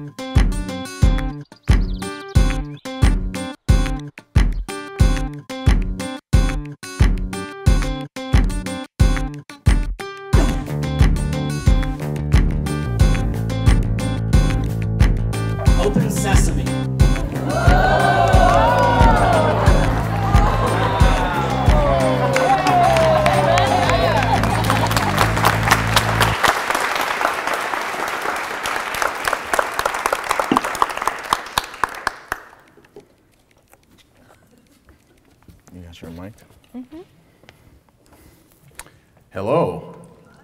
Open sesame. You got your mic? Hello.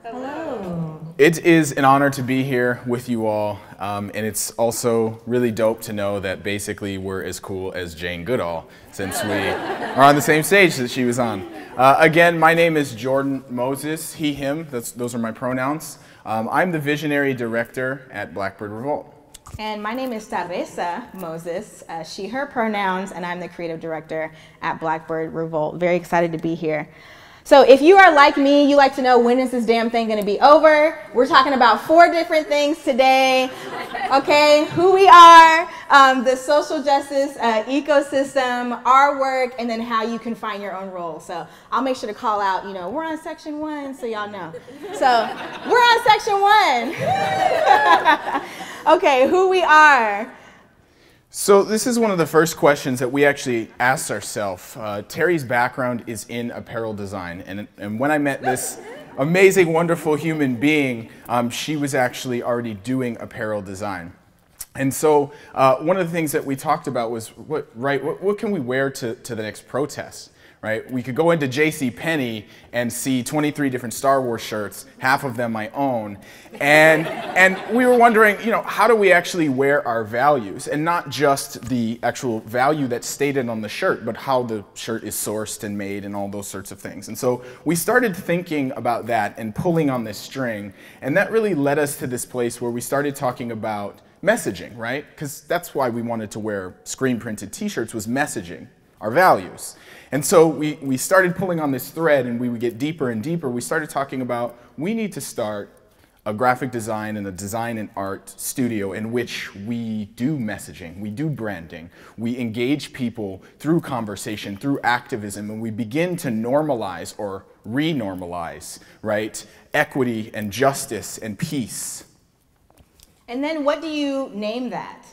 Hello. It is an honor to be here with you all, and it's also really dope to know that basically we're as cool as Jane Goodall, since we are on the same stage that she was on. Again, my name is Jordan Moses, he, him, those are my pronouns. I'm the visionary director at Blackbird Revolt. And my name is Terresa Moses, she, her pronouns, and I'm the creative director at Blackbird Revolt. Very excited to be here. So if you are like me, you like to know when is this damn thing going to be over. We're talking about 4 different things today. Okay, who we are, the social justice ecosystem, our work, and then how you can find your own role. So I'll make sure to call out, you know, we're on section 1, so y'all know. So we're on section 1. Okay, who we are. So this is one of the first questions that we actually asked ourselves. Terry's background is in apparel design, and when I met this amazing, wonderful human being, she was actually already doing apparel design. And so one of the things that we talked about was, what can we wear to the next protest? Right? We could go into JCPenney and see 23 different Star Wars shirts, half of them I own, and we were wondering, you know, how do we actually wear our values, and not just the actual value that's stated on the shirt, but how the shirt is sourced and made and all those sorts of things. And so we started thinking about that and pulling on this string, and that really led us to this place where we started talking about messaging, right? Because that's why we wanted to wear screen printed t-shirts, was messaging our values. And so we started pulling on this thread, and we would get deeper and deeper. We started talking about, we need to start a graphic design and a design and art studio in which we do messaging, we do branding, we engage people through conversation, through activism, and we begin to normalize or re-normalize, right, equity and justice and peace. And then what do you name that?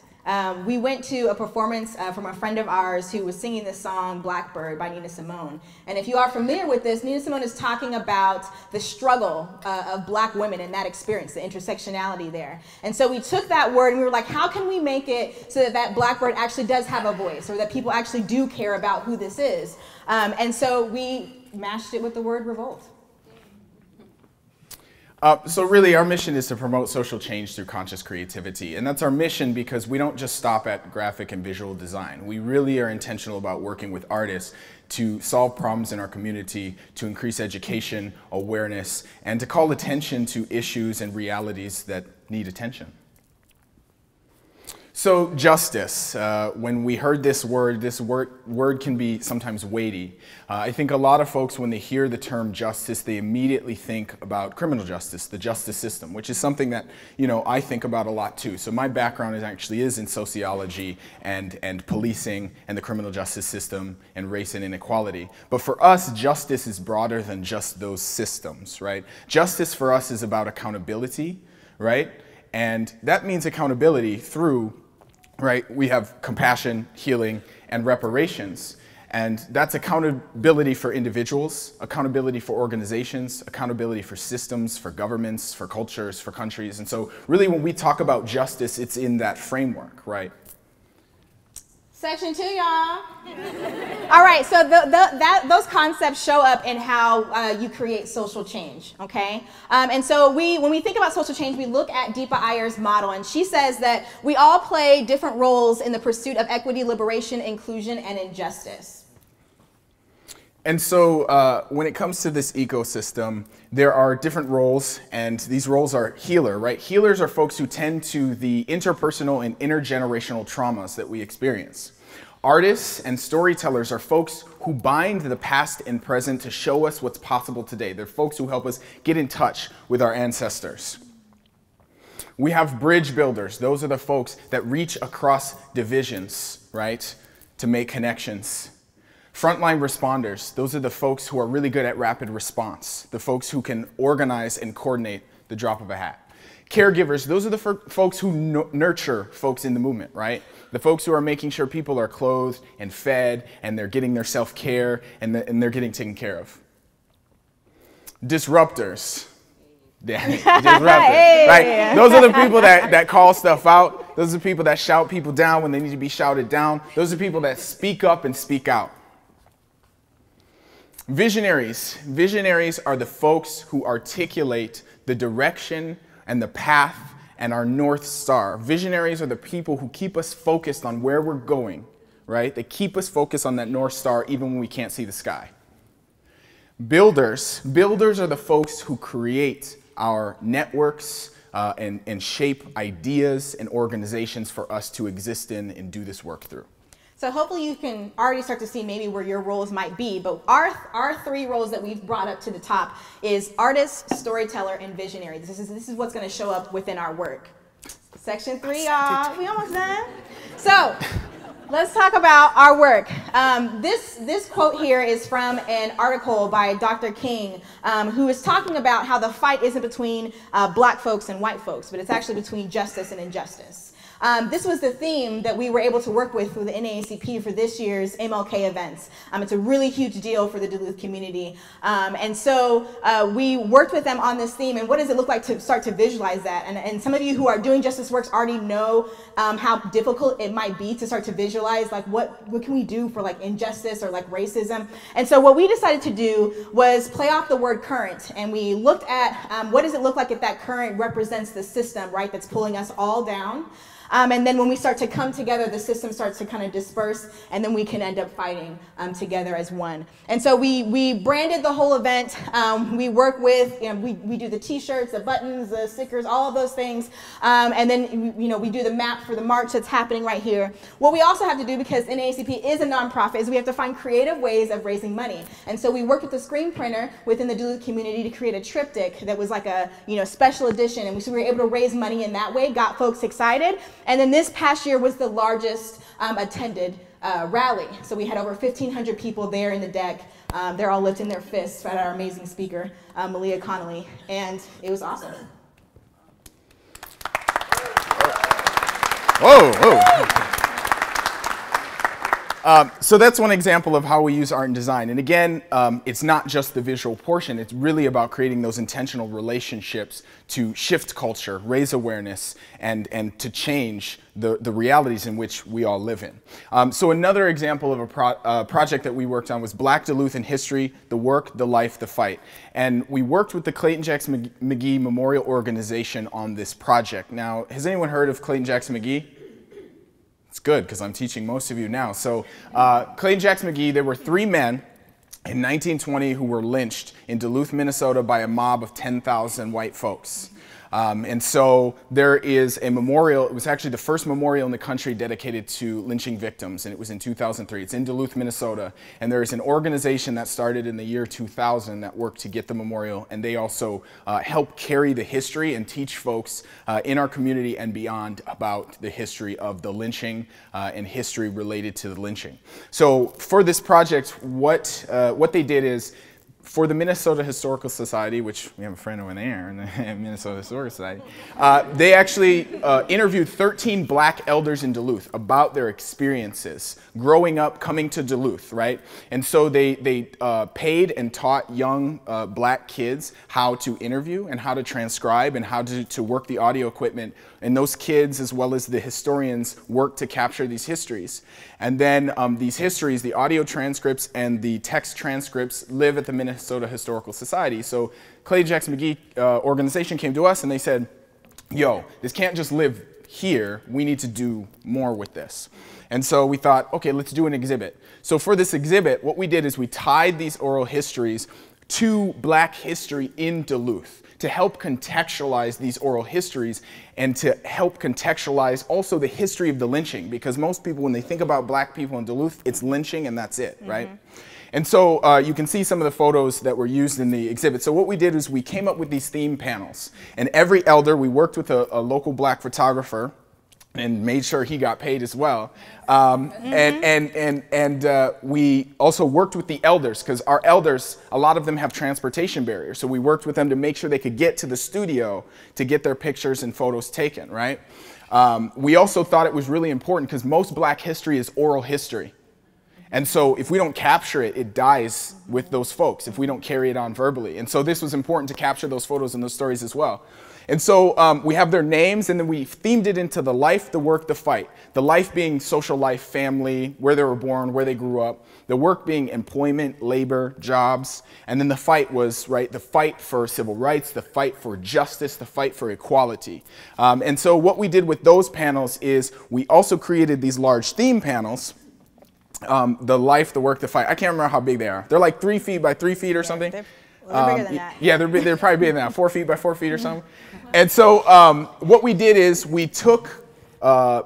We went to a performance from a friend of ours who was singing this song, Blackbird, by Nina Simone. And if you are familiar with this, Nina Simone is talking about the struggle of black women and that experience, the intersectionality there. And so we took that word and we were like, how can we make it so that that Blackbird actually does have a voice, or that people actually do care about who this is? And so we mashed it with the word revolt. So really, our mission is to promote social change through conscious creativity. And that's our mission because we don't just stop at graphic and visual design. We really are intentional about working with artists to solve problems in our community, to increase education, awareness, and to call attention to issues and realities that need attention. So justice, when we heard this word can be sometimes weighty. I think a lot of folks, when they hear the term justice, they immediately think about criminal justice, the justice system, which is something that, you know, I think about a lot too. So my background is in sociology and policing and the criminal justice system and race and inequality. But for us, justice is broader than just those systems, right? Justice for us is about accountability, right? And that means accountability through, right, we have compassion, healing, and reparations. And that's accountability for individuals, accountability for organizations, accountability for systems, for governments, for cultures, for countries. And so really when we talk about justice, it's in that framework, right? Section 2, y'all. All right, so those concepts show up in how you create social change, okay? And so when we think about social change, we look at Deepa Iyer's model, and she says that we all play different roles in the pursuit of equity, liberation, inclusion, and injustice. And so when it comes to this ecosystem, there are different roles, and these roles are healer, right? Healers are folks who tend to the interpersonal and intergenerational traumas that we experience. Artists and storytellers are folks who bind the past and present to show us what's possible today. They're folks who help us get in touch with our ancestors. We have bridge builders. Those are the folks that reach across divisions, right, to make connections. Frontline responders. Those are the folks who are really good at rapid response, the folks who can organize and coordinate the drop of a hat. Caregivers. Those are the folks who nurture folks in the movement, right? The folks who are making sure people are clothed and fed, and they're getting their self-care, and they're getting taken care of. Disruptors. Hey. Right? Those are the people that call stuff out. Those are the people that shout people down when they need to be shouted down. Those are people that speak up and speak out. Visionaries. Visionaries are the folks who articulate the direction and the path and our North Star. Visionaries are the people who keep us focused on where we're going, right? They keep us focused on that North Star even when we can't see the sky. Builders. Builders are the folks who create our networks and shape ideas and organizations for us to exist in and do this work through. So hopefully you can already start to see maybe where your roles might be, but our three roles that we've brought up to the top is artist, storyteller, and visionary. This is what's going to show up within our work. Section 3, y'all. We almost done. So let's talk about our work. This quote here is from an article by Dr. King, who is talking about how the fight isn't between black folks and white folks, but it's actually between justice and injustice. This was the theme that we were able to work with the NAACP for this year's MLK events. It's a really huge deal for the Duluth community. And so we worked with them on this theme, and what does it look like to start to visualize that? And some of you who are doing Justice Works already know how difficult it might be to start to visualize, like what can we do for like injustice or like racism? And so what we decided to do was play off the word current, and we looked at what does it look like if that current represents the system, right, that's pulling us all down. And then when we start to come together, the system starts to kind of disperse, and then we can end up fighting together as one. And so we branded the whole event. We work with, we do the t-shirts, the buttons, the stickers, all of those things. And then, we do the map for the march that's happening right here. What we also have to do, because NAACP is a nonprofit, is we have to find creative ways of raising money. And so we worked with the screen printer within the Duluth community to create a triptych that was like a, special edition. And so we were able to raise money in that way, got folks excited. And then this past year was the largest attended rally. So we had over 1,500 people there in the deck. They're all lifting their fists at our amazing speaker, Malia Connolly, and it was awesome. Whoa. So that's one example of how we use art and design. And again, it's not just the visual portion. It's really about creating those intentional relationships to shift culture, raise awareness, and to change the realities in which we all live in. So another example of a project that we worked on was Black Duluth in History, the Work, the Life, the Fight. And we worked with the Clayton Jackson McGee Memorial Organization on this project. Now, has anyone heard of Clayton Jackson McGee? It's good, because I'm teaching most of you now. So Clayton Jackson McGee, there were 3 men in 1920 who were lynched in Duluth, Minnesota by a mob of 10,000 white folks. And so there is a memorial. It was actually the first memorial in the country dedicated to lynching victims, and it was in 2003. It's in Duluth, Minnesota, and there is an organization that started in the year 2000 that worked to get the memorial, and they also help carry the history and teach folks in our community and beyond about the history of the lynching and history related to the lynching. So for this project, what they did is, for the Minnesota Historical Society, which we have a friend over there in the Minnesota Historical Society, they actually interviewed 13 black elders in Duluth about their experiences growing up, coming to Duluth, right? And so they paid and taught young black kids how to interview and how to transcribe and how to work the audio equipment. And those kids, as well as the historians, worked to capture these histories. And then these histories, the audio transcripts and the text transcripts, live at the Minnesota Historical Society. So Clayton Jackson McGee organization came to us and they said, yo, this can't just live here. We need to do more with this. And so we thought, okay, let's do an exhibit. So for this exhibit, what we did is we tied these oral histories to black history in Duluth, to help contextualize these oral histories and to help contextualize also the history of the lynching, because most people, when they think about black people in Duluth, it's lynching and that's it, right? And so you can see some of the photos that were used in the exhibit. So what we did is we came up with these theme panels. And every elder, we worked with a local black photographer and made sure he got paid as well. We also worked with the elders, because our elders, a lot of them have transportation barriers. So we worked with them to make sure they could get to the studio to get their pictures and photos taken, right? We also thought it was really important because most black history is oral history. And so if we don't capture it, it dies with those folks if we don't carry it on verbally. And so this was important to capture those photos and those stories as well. And so we have their names, and then we themed it into the life, the work, the fight. The life being social life, family, where they were born, where they grew up. The work being employment, labor, jobs. And then the fight was, right, the fight for civil rights, the fight for justice, the fight for equality. And so what we did with those panels is we also created these large theme panels. The life, the work, the fight. I can't remember how big they are. They're like 3 feet by 3 feet or something. They're bigger than that. Yeah, they're probably bigger than that, 4 feet by 4 feet or something. And so what we did is we took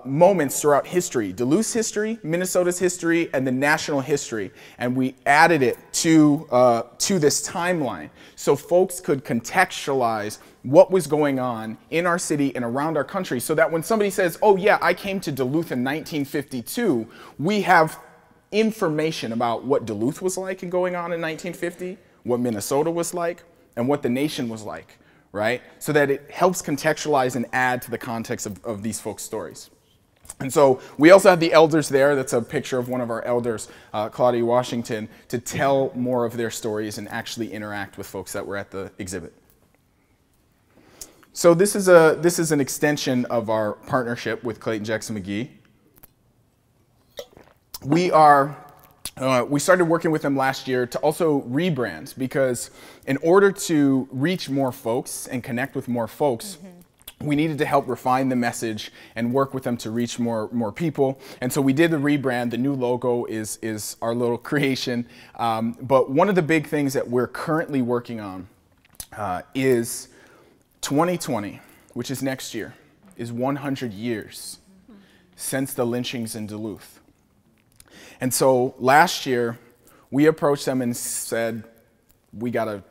moments throughout history, Duluth's history, Minnesota's history, and the national history, and we added it to this timeline so folks could contextualize what was going on in our city and around our country, so that when somebody says, oh yeah, I came to Duluth in 1952, we have information about what Duluth was like and going on in 1950, what Minnesota was like, and what the nation was like, right? So that it helps contextualize and add to the context of these folks' stories. And so we also have the elders there. That's a picture of one of our elders, Claudia Washington, to tell more of their stories and actually interact with folks that were at the exhibit. So this is an extension of our partnership with Clayton Jackson McGee. We started working with them last year to also rebrand, because in order to reach more folks and connect with more folks, we needed to help refine the message and work with them to reach more people. And so we did the rebrand. The new logo is our little creation. But one of the big things that we're currently working on is 2020, which is next year, is 100 years since the lynchings in Duluth. And so last year, we approached them and said, we gotta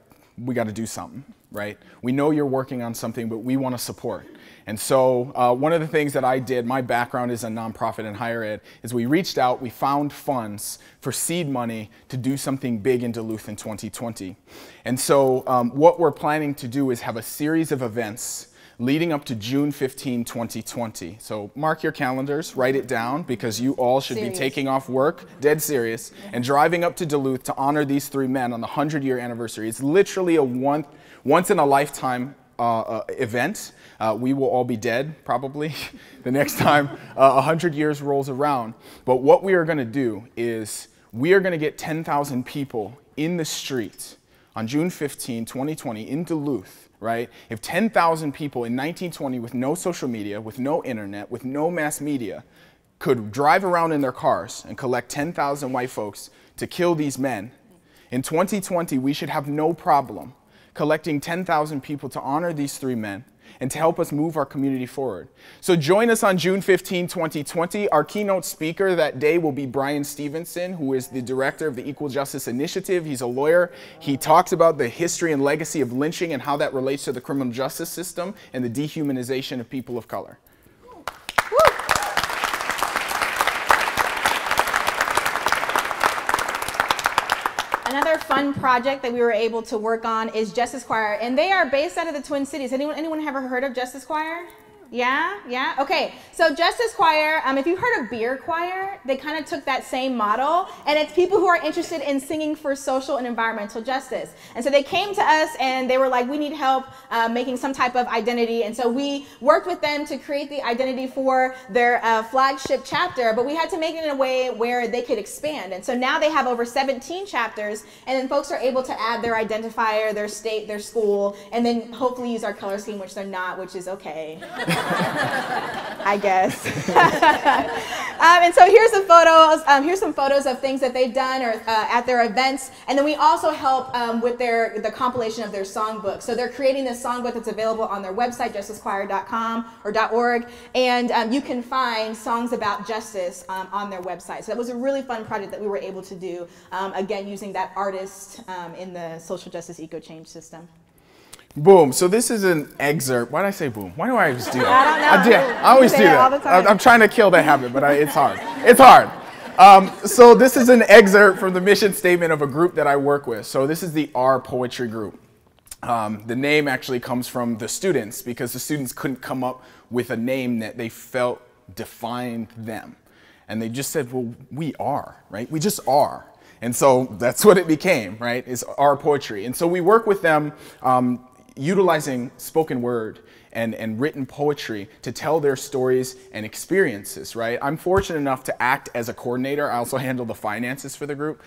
do something, right? We know you're working on something, but we want to support. And so one of the things that I did, my background is in nonprofit and higher ed, is we reached out, we found funds for seed money to do something big in Duluth in 2020. And so what we're planning to do is have a series of events leading up to June 15, 2020. So mark your calendars, write it down, because you all should be taking off work, dead serious, and driving up to Duluth to honor these 3 men on the 100-year anniversary. It's literally a once-in-a-lifetime event. We will all be dead, probably, the next time 100 years rolls around. But what we are going to do is we are going to get 10,000 people in the street on June 15, 2020 in Duluth. Right? If 10,000 people in 1920 with no social media, with no internet, with no mass media, could drive around in their cars and collect 10,000 white folks to kill these men, in 2020 we should have no problem collecting 10,000 people to honor these 3 men and to help us move our community forward. So join us on June 15, 2020. Our keynote speaker that day will be Brian Stevenson, who is the director of the Equal Justice Initiative. He's a lawyer. He talks about the history and legacy of lynching and how that relates to the criminal justice system and the dehumanization of people of color. Another fun project that we were able to work on is Justice Choir, and they are based out of the Twin Cities. Anyone ever heard of Justice Choir? Yeah? Okay, so Justice Choir, if you've heard of Beer Choir, they kind of took that same model, and it's people who are interested in singing for social and environmental justice. And so they came to us and they were like, we need help making some type of identity, and so we worked with them to create the identity for their flagship chapter, but we had to make it in a way where they could expand. And so now they have over 17 chapters, and then folks are able to add their identifier, their state, their school, and then hopefully use our color scheme, which they're not, which is okay. I guess. And so here's the photos. Here's some photos of things that they've done or at their events. And then we also help with the compilation of their songbook. So they're creating this songbook that's available on their website, justicechoir.com or .org. And you can find songs about justice on their website. So that was a really fun project that we were able to do, again, using that artist in the social justice eco-change system. Boom. So this is an excerpt. Why did I say boom? Why do I always do that? I don't know. I always do that. All the time. I'm trying to kill that habit, but it's hard. It's hard. So this is an excerpt from the mission statement of a group that I work with. So this is the R Poetry Group. The name actually comes from the students because the students couldn't come up with a name that they felt defined them. And they just said, well, we are, right? We just are. And so that's what it became, right? Is R Poetry. And so we work with them utilizing spoken word and written poetry to tell their stories and experiences, right? I'm fortunate enough to act as a coordinator. I also handle the finances for the group,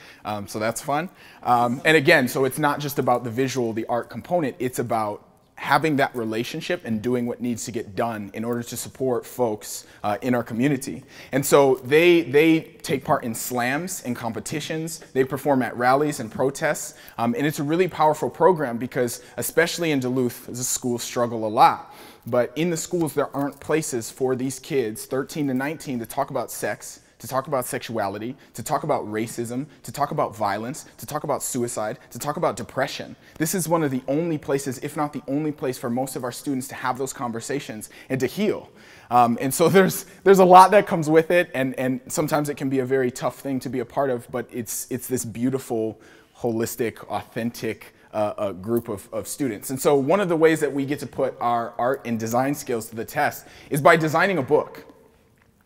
so that's fun. And again, so it's not just about the visual, the art component, it's about having that relationship and doing what needs to get done in order to support folks in our community. And so they take part in slams and competitions. They perform at rallies and protests. And it's a really powerful program because, especially in Duluth, the schools struggle a lot. But in the schools, there aren't places for these kids, 13 to 19, to talk about sex, to talk about sexuality, to talk about racism, to talk about violence, to talk about suicide, to talk about depression. This is one of the only places, if not the only place, for most of our students to have those conversations and to heal. And so there's a lot that comes with it, and sometimes it can be a very tough thing to be a part of, but it's this beautiful, holistic, authentic group of students. And so one of the ways that we get to put our art and design skills to the test is by designing a book.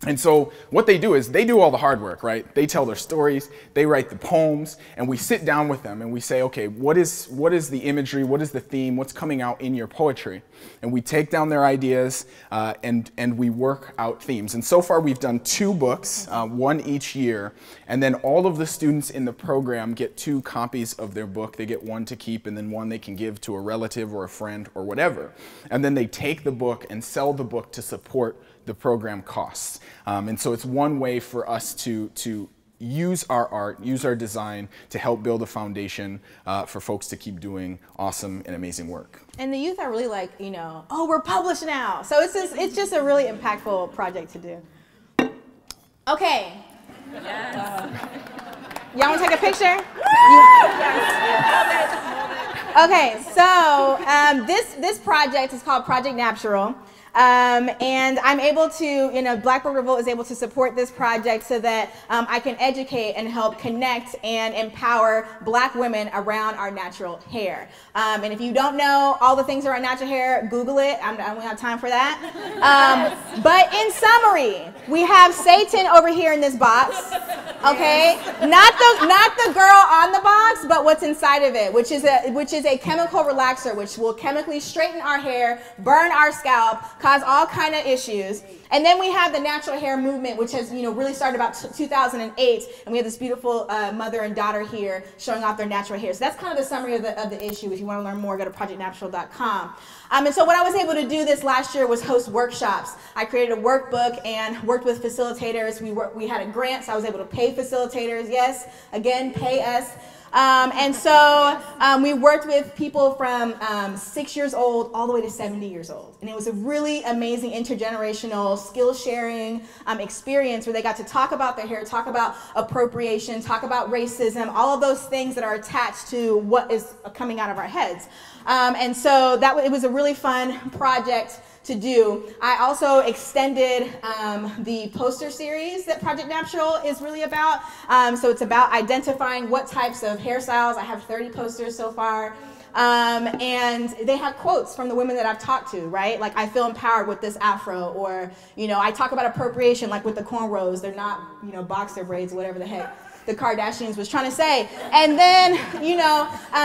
And so what they do is they do all the hard work, right? They tell their stories, they write the poems, and we sit down with them and we say, okay, what is the imagery, what is the theme, what's coming out in your poetry? And we take down their ideas and we work out themes. And so far we've done 2 books, one each year, and then all of the students in the program get 2 copies of their book. They get one to keep and then one they can give to a relative or a friend or whatever. And then they take the book and sell the book to support the program costs. And so it's one way for us to use our art, use our design to help build a foundation for folks to keep doing awesome and amazing work. And the youth are really like, you know, oh, we're published now. So it's just a really impactful project to do. Okay. Yes. Y'all want to take a picture? Okay, so this project is called Project Natural. And I'm able to, Blackbird Revolt is able to support this project so that I can educate and help connect and empower Black women around our natural hair. And if you don't know all the things around natural hair, Google it. I don't have time for that. But in summary, we have Satan over here in this box. Okay, not the girl on the box, but what's inside of it, which is a chemical relaxer, which will chemically straighten our hair, burn our scalp, cause all kind of issues. And then we have the natural hair movement, which has really started about 2008, and we have this beautiful mother and daughter here showing off their natural hair. So that's kind of the summary of the issue. If you want to learn more, go to projectnatural.com. And so what I was able to do this last year was host workshops. I created a workbook and worked with facilitators. We had a grant, so I was able to pay facilitators. Yes, again, pay us. And so we worked with people from 6 years old all the way to 70 years old. And it was a really amazing intergenerational skill sharing experience where they got to talk about their hair, talk about appropriation, talk about racism, all of those things that are attached to what is coming out of our heads. And so it was a really fun project to do. I also extended the poster series that Project Natural is really about. So it's about identifying what types of hairstyles. I have 30 posters so far. And they have quotes from the women that I've talked to, right? Like, I feel empowered with this afro, or, I talk about appropriation, like with the cornrows. They're not, boxer braids, whatever the heck the Kardashians was trying to say. And then,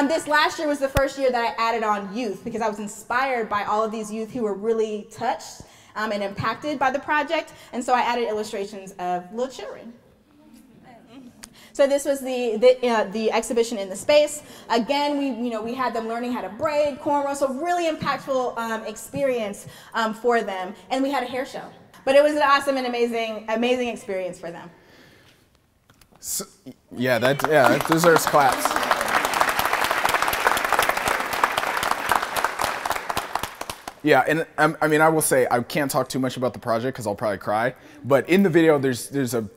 this last year was the first year that I added on youth, because I was inspired by all of these youth who were really touched and impacted by the project. And so I added illustrations of little children. So this was the exhibition in the space. Again, we had them learning how to braid, cornrow, so really impactful experience for them. And we had a hair show. But it was an awesome and amazing experience for them. So, that deserves claps. Yeah, and I mean, I will say, I can't talk too much about the project because I'll probably cry, but in the video, there's a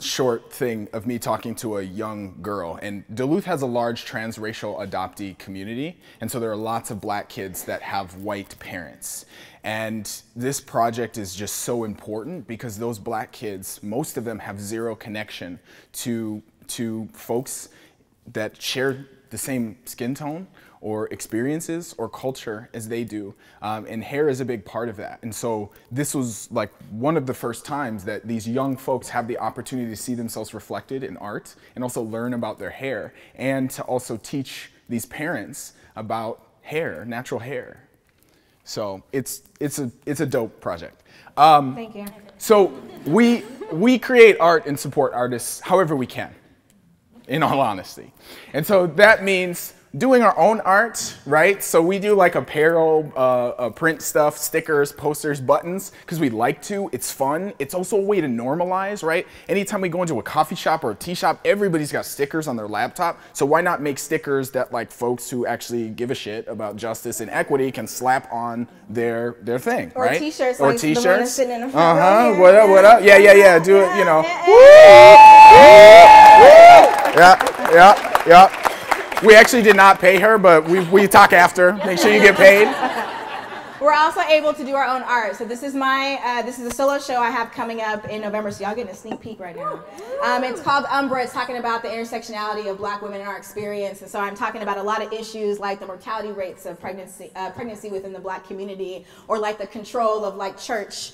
short thing of me talking to a young girl, and Duluth has a large transracial adoptee community, and so there are lots of black kids that have white parents. And this project is just so important because those black kids, most of them have zero connection to folks that share the same skin tone or experiences or culture as they do. And hair is a big part of that. And so this was like one of the first times that these young folks have the opportunity to see themselves reflected in art and also learn about their hair and to also teach these parents about hair, natural hair. So it's a dope project. Thank you. So we create art and support artists however we can, in all honesty. And so that means doing our own art, right? So we do like apparel, print stuff, stickers, posters, buttons, because we like to. It's fun. It's also a way to normalize, right? Anytime we go into a coffee shop or a tea shop, everybody's got stickers on their laptop. So why not make stickers that like folks who actually give a shit about justice and equity can slap on their thing, or right? T-shirts, or like t-shirts. The one that's sitting in the front row here. What up? What up? Yeah. Do it. You know. Yeah. We actually did not pay her, but we talk after. Make sure you get paid. We're also able to do our own art. So this is this is a solo show I have coming up in November. So y'all getting a sneak peek right now. It's called Umbra. It's talking about the intersectionality of black women in our experience. And so I'm talking about a lot of issues like the mortality rates of pregnancy within the black community, or like the control of like church.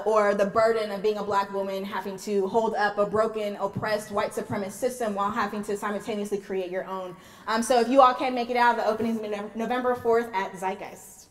Or the burden of being a black woman having to hold up a broken, oppressed, white supremacist system while having to simultaneously create your own. So if you all can make it out, the opening is November 4th at Zeitgeist.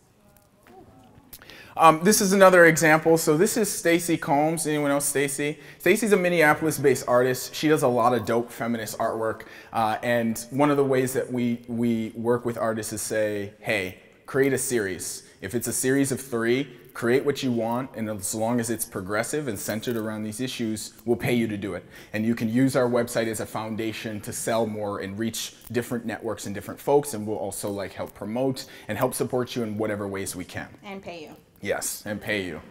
This is another example. So this is Stacy Combs. Anyone know Stacy? Stacy's a Minneapolis-based artist. She does a lot of dope feminist artwork. And one of the ways that we work with artists is say, hey, create a series. If it's a series of 3, create what you want, and as long as it's progressive and centered around these issues, we'll pay you to do it. And you can use our website as a foundation to sell more and reach different networks and different folks, and we'll also like help promote and help support you in whatever ways we can. And pay you. Yes, and pay you.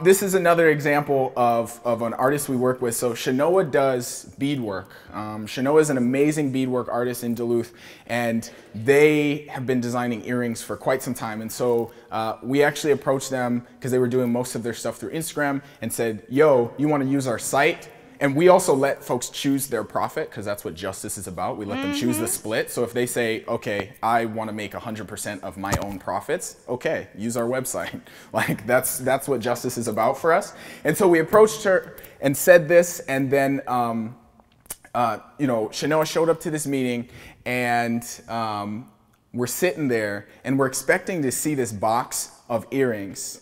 This is another example of an artist we work with. So Shanoa does beadwork. Shanoa is an amazing beadwork artist in Duluth, and they have been designing earrings for quite some time. And so we actually approached them because they were doing most of their stuff through Instagram and said, yo, you want to use our site? And we also let folks choose their profit because that's what justice is about. We let them choose the split. So if they say, okay, I want to make 100% of my own profits, okay, use our website. Like that's what justice is about for us. And so we approached her and said this, and then Shanoa showed up to this meeting, and we're sitting there and we're expecting to see this box of earrings.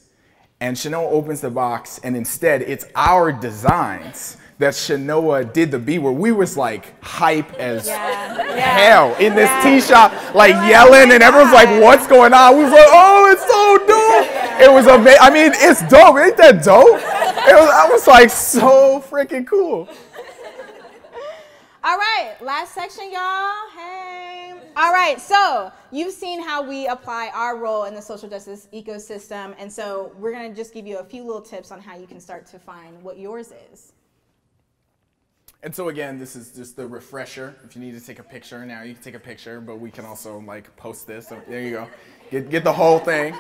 And Shanoa opens the box, and instead it's our designs that Shanoa did the beadwork. We was like hype as hell in this tea shop, like yelling, and everyone's like, what's going on? We was like, oh, it's so dope. It was amazing. I mean, it's dope. Ain't that dope? I was like so freaking cool. All right, last section, y'all. Hey. All right, so you've seen how we apply our role in the social justice ecosystem, and so we're going to just give you a few little tips on how you can start to find what yours is. And so again, this is just the refresher. If you need to take a picture now, you can take a picture, but we can also like post this. So there you go. Get the whole thing.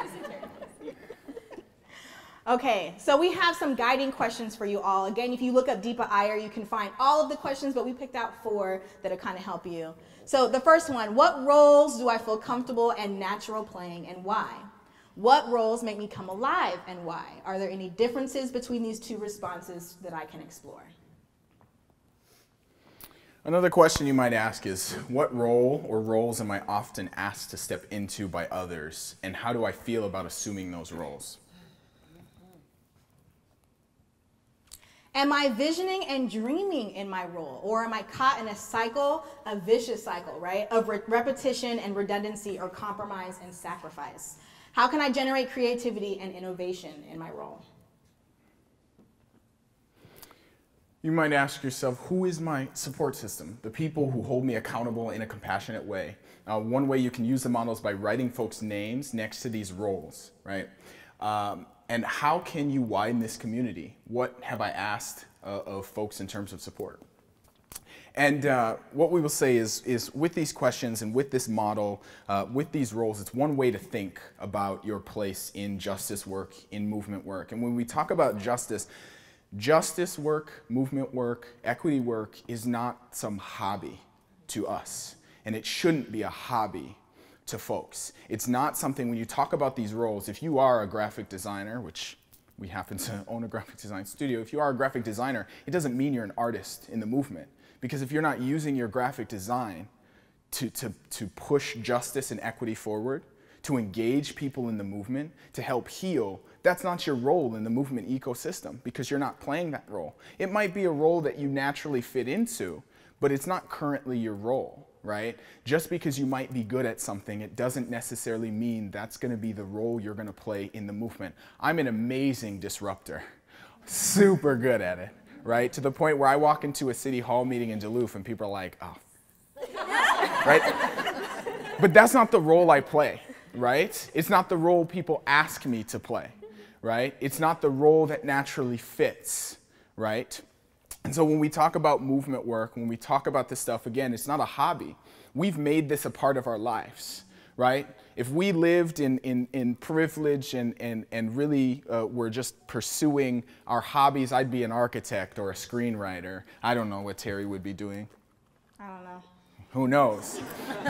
Okay, so we have some guiding questions for you all. Again, if you look up Deepa Iyer, you can find all of the questions, but we picked out 4 that'll kind of help you. So the first one, what roles do I feel comfortable and natural playing, and why? What roles make me come alive, and why? Are there any differences between these 2 responses that I can explore? Another question you might ask is, what role or roles am I often asked to step into by others, and how do I feel about assuming those roles? Am I visioning and dreaming in my role? Or am I caught in a cycle, a vicious cycle, right, of repetition and redundancy or compromise and sacrifice? How can I generate creativity and innovation in my role? You might ask yourself, who is my support system? The people who hold me accountable in a compassionate way. One way you can use the model is by writing folks' names next to these roles, right? And how can you widen this community? What have I asked of folks in terms of support? And what we will say is with these questions and with this model, with these roles, it's one way to think about your place in justice work, in movement work. And when we talk about justice work, movement work, equity work is not some hobby to us. And it shouldn't be a hobby to folks. It's not something, when you talk about these roles, if you are a graphic designer, which we happen to own a graphic design studio, if you are a graphic designer, it doesn't mean you're an artist in the movement. Because if you're not using your graphic design to push justice and equity forward, to engage people in the movement, to help heal, that's not your role in the movement ecosystem because you're not playing that role. It might be a role that you naturally fit into, but it's not currently your role, right? Just because you might be good at something, it doesn't necessarily mean that's gonna be the role you're gonna play in the movement. I'm an amazing disruptor, super good at it, right? To the point where I walk into a city hall meeting in Duluth and people are like, oh, right? But that's not the role I play, right? It's not the role people ask me to play, right? It's not the role that naturally fits, right? And so when we talk about movement work, when we talk about this stuff, again, it's not a hobby. We've made this a part of our lives, right? If we lived in privilege and really were just pursuing our hobbies, I'd be an architect or a screenwriter. I don't know what Terry would be doing. I don't know. Who knows?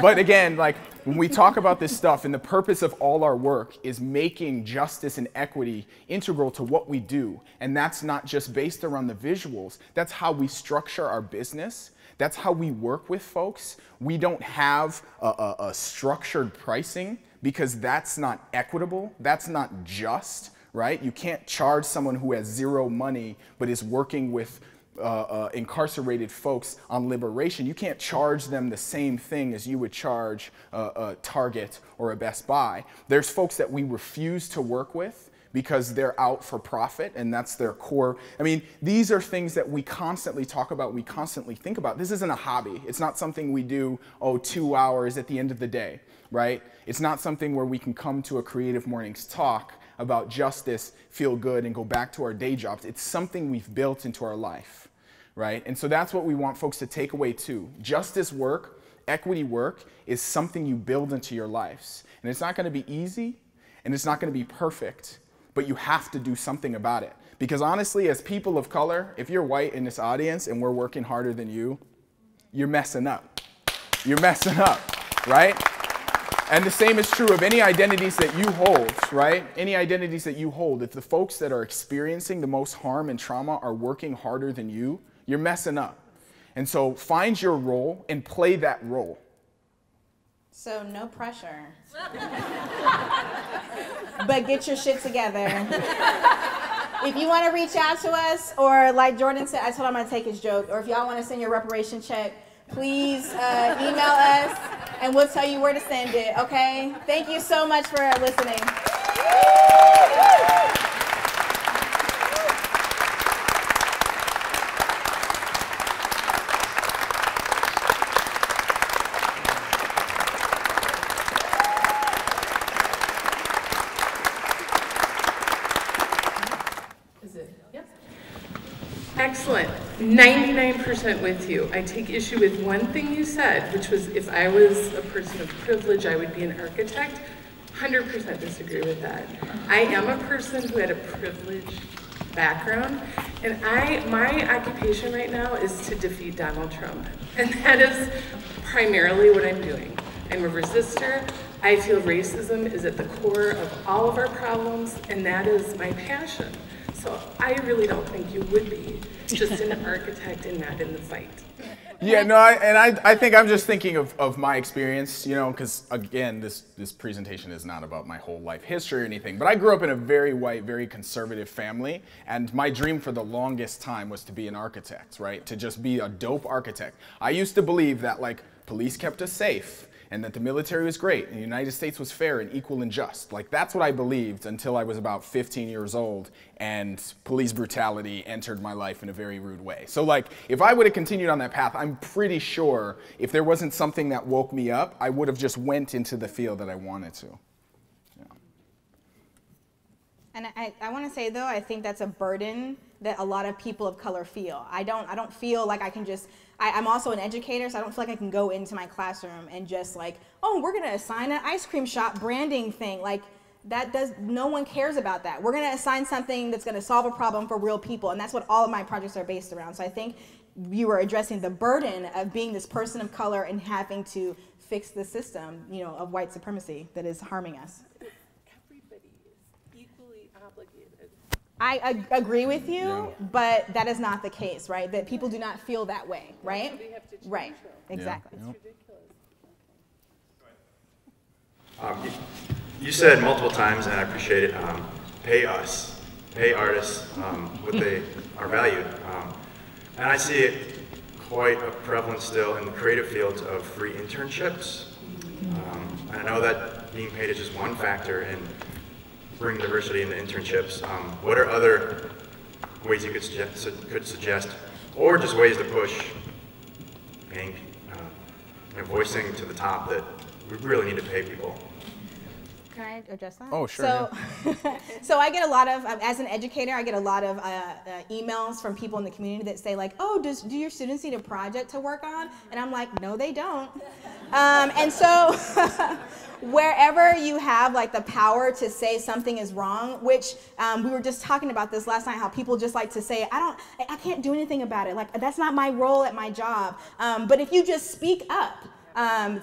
But again, like when we talk about this stuff, and the purpose of all our work is making justice and equity integral to what we do. And that's not just based around the visuals. That's how we structure our business. That's how we work with folks. We don't have a structured pricing because that's not equitable. That's not just, right? You can't charge someone who has zero money but is working with incarcerated folks on liberation. You can't charge them the same thing as you would charge a Target or a Best Buy. There's folks that we refuse to work with because they're out for profit and that's their core. I mean, these are things that we constantly talk about, we constantly think about. This isn't a hobby. It's not something we do, 2 hours at the end of the day, right? It's not something where we can come to a Creative Mornings talk about justice, feel good, and go back to our day jobs. It's something we've built into our life, right? And so that's what we want folks to take away too. Justice work, equity work is something you build into your lives. And it's not gonna be easy, and it's not gonna be perfect, but you have to do something about it. Because honestly, as people of color, if you're white in this audience and we're working harder than you, you're messing up. You're messing up, right? And the same is true of any identities that you hold, right? Any identities that you hold. If the folks that are experiencing the most harm and trauma are working harder than you, you're messing up. And so find your role and play that role. So no pressure. But get your shit together. If you want to reach out to us, or like Jordan said, I told him I'm going to take his joke, or if y'all want to send your reparation check, please email us and we'll tell you where to send it, okay? Thank you so much for listening. Excellent. 99% with you. I take issue with one thing you said, which was if I was a person of privilege, I would be an architect. 100% disagree with that. I am a person who had a privileged background, and my occupation right now is to defeat Donald Trump. And that is primarily what I'm doing. I'm a resistor. I feel racism is at the core of all of our problems, and that is my passion. So I really don't think you would be just an architect and not in the fight. Yeah, no, I think I'm just thinking of my experience, you know, because again, this presentation is not about my whole life history or anything, but I grew up in a very white, very conservative family, and my dream for the longest time was to be an architect, right? To just be a dope architect. I used to believe that, like, police kept us safe, and that the military was great, and the United States was fair and equal and just. Like, that's what I believed until I was about 15 years old, and police brutality entered my life in a very rude way. So, like, if I would have continued on that path, I'm pretty sure if there wasn't something that woke me up, I would have just went into the field that I wanted to. Yeah. And I want to say, though, I think that's a burden that a lot of people of color feel. I don't feel like I can just, I'm also an educator, so I don't feel like I can go into my classroom and just like, oh, we're gonna assign an ice cream shop branding thing. Like, no one cares about that. We're gonna assign something that's gonna solve a problem for real people, and that's what all of my projects are based around. So I think you were addressing the burden of being this person of color and having to fix the system, you know, of white supremacy that is harming us. Everybody is equally obligated. I agree with you, but that is not the case, right? That people do not feel that way, right? They have to change Right, them. exactly. Yeah. It's ridiculous. You said multiple times, and I appreciate it, pay us, pay artists what they are valued. And I see it quite a prevalent still in the creative fields of free internships. And I know that being paid is just one factor in bringing diversity into internships. What are other ways you could suggest, or just ways to push paying, voicing to the top that we really need to pay people? Can I address that? Oh, sure. So, so I get a lot of, as an educator, I get a lot of emails from people in the community that say like, oh, do your students need a project to work on? And I'm like, no, they don't. And so wherever you have like the power to say something is wrong, which we were just talking about this last night, how people just like to say, I can't do anything about it. Like, that's not my role at my job. But if you just speak up,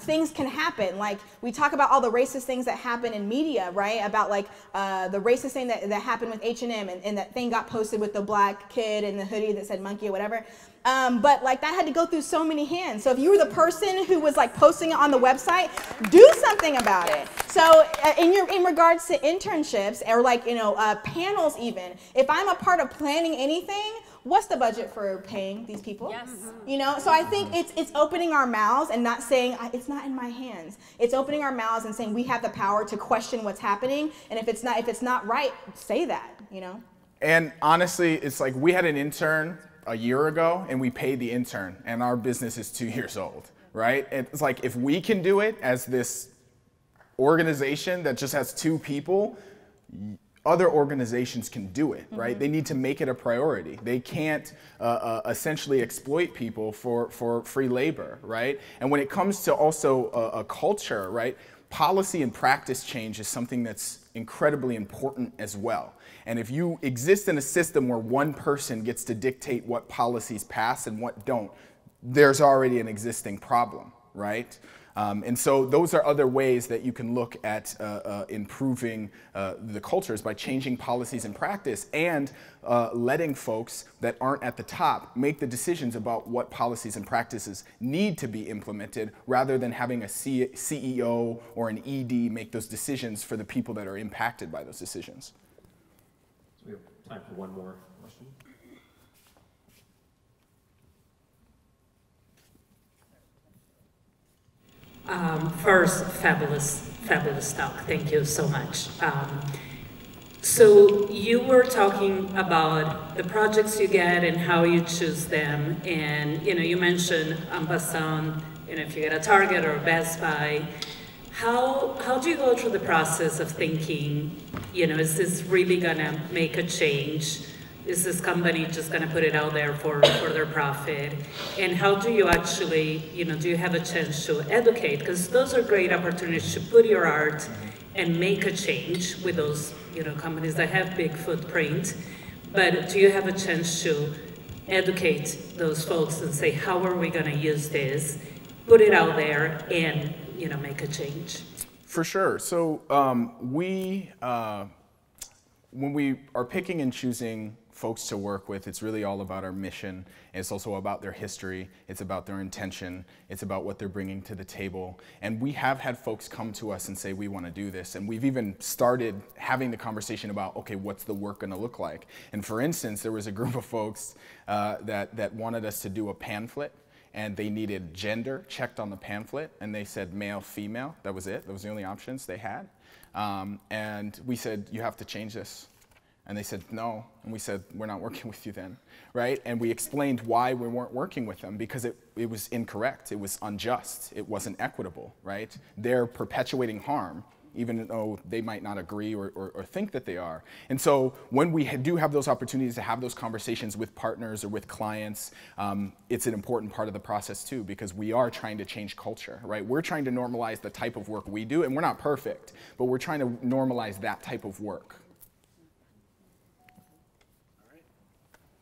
things can happen. Like, we talk about all the racist things that happen in media, right? About like the racist thing that happened with H&M, and that thing got posted with the black kid in the hoodie that said monkey or whatever. But like, that had to go through so many hands. So if you were the person who was like posting it on the website, do something about it. So in regards to internships, or like, you know, panels even, if I'm a part of planning anything, what's the budget for paying these people? Yes. You know, so I think it's opening our mouths and not saying it's not in my hands. It's opening our mouths and saying we have the power to question what's happening, and if it's not right, say that, you know. And honestly, it's like we had an intern a year ago, and we paid the intern, and our business is 2 years old, right? It's like, if we can do it as this organization that just has 2 people, other organizations can do it, right? They need to make it a priority. They can't essentially exploit people for free labor, right? And when it comes to also a culture, right? Policy and practice change is something that's incredibly important as well. And if you exist in a system where one person gets to dictate what policies pass and what don't, there's already an existing problem, right? And so those are other ways that you can look at improving the cultures, by changing policies and practice, and letting folks that aren't at the top make the decisions about what policies and practices need to be implemented, rather than having a CEO or an ED make those decisions for the people that are impacted by those decisions. So we have time for one more question. First, fabulous talk. Thank you so much. So you were talking about the projects you get and how you choose them, and you mentioned Amazon. If you get a Target or a Best Buy, how do you go through the process of thinking? Is this really gonna make a change? Is this company just going to put it out there for their profit? And how do you actually, do you have a chance to educate? Because those are great opportunities to put your art and make a change with those, companies that have big footprint. But do you have a chance to educate those folks and say, how are we going to use this, put it out there, and, make a change? For sure. So when we are picking and choosing folks to work with. It's really all about our mission. It's also about their history. It's about their intention. It's about what they're bringing to the table. And we have had folks come to us and say, we want to do this. And we've even started having the conversation about, okay, what's the work going to look like? And for instance, there was a group of folks that wanted us to do a pamphlet. And they needed gender checked on the pamphlet, and they said male, female. That was it. That was the only options they had. And we said, you have to change this. And they said, no. And we said, we're not working with you then, right? And we explained why we weren't working with them, because it was incorrect. It was unjust. It wasn't equitable, right? They're perpetuating harm, even though they might not agree or think that they are. And so when we do have those opportunities to have those conversations with partners or with clients, it's an important part of the process too, because we are trying to change culture, right? We're trying to normalize the type of work we do, and we're not perfect, but we're trying to normalize that type of work.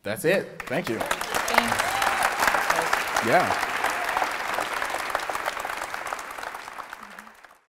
That's it. Thank you. Thanks. Yeah.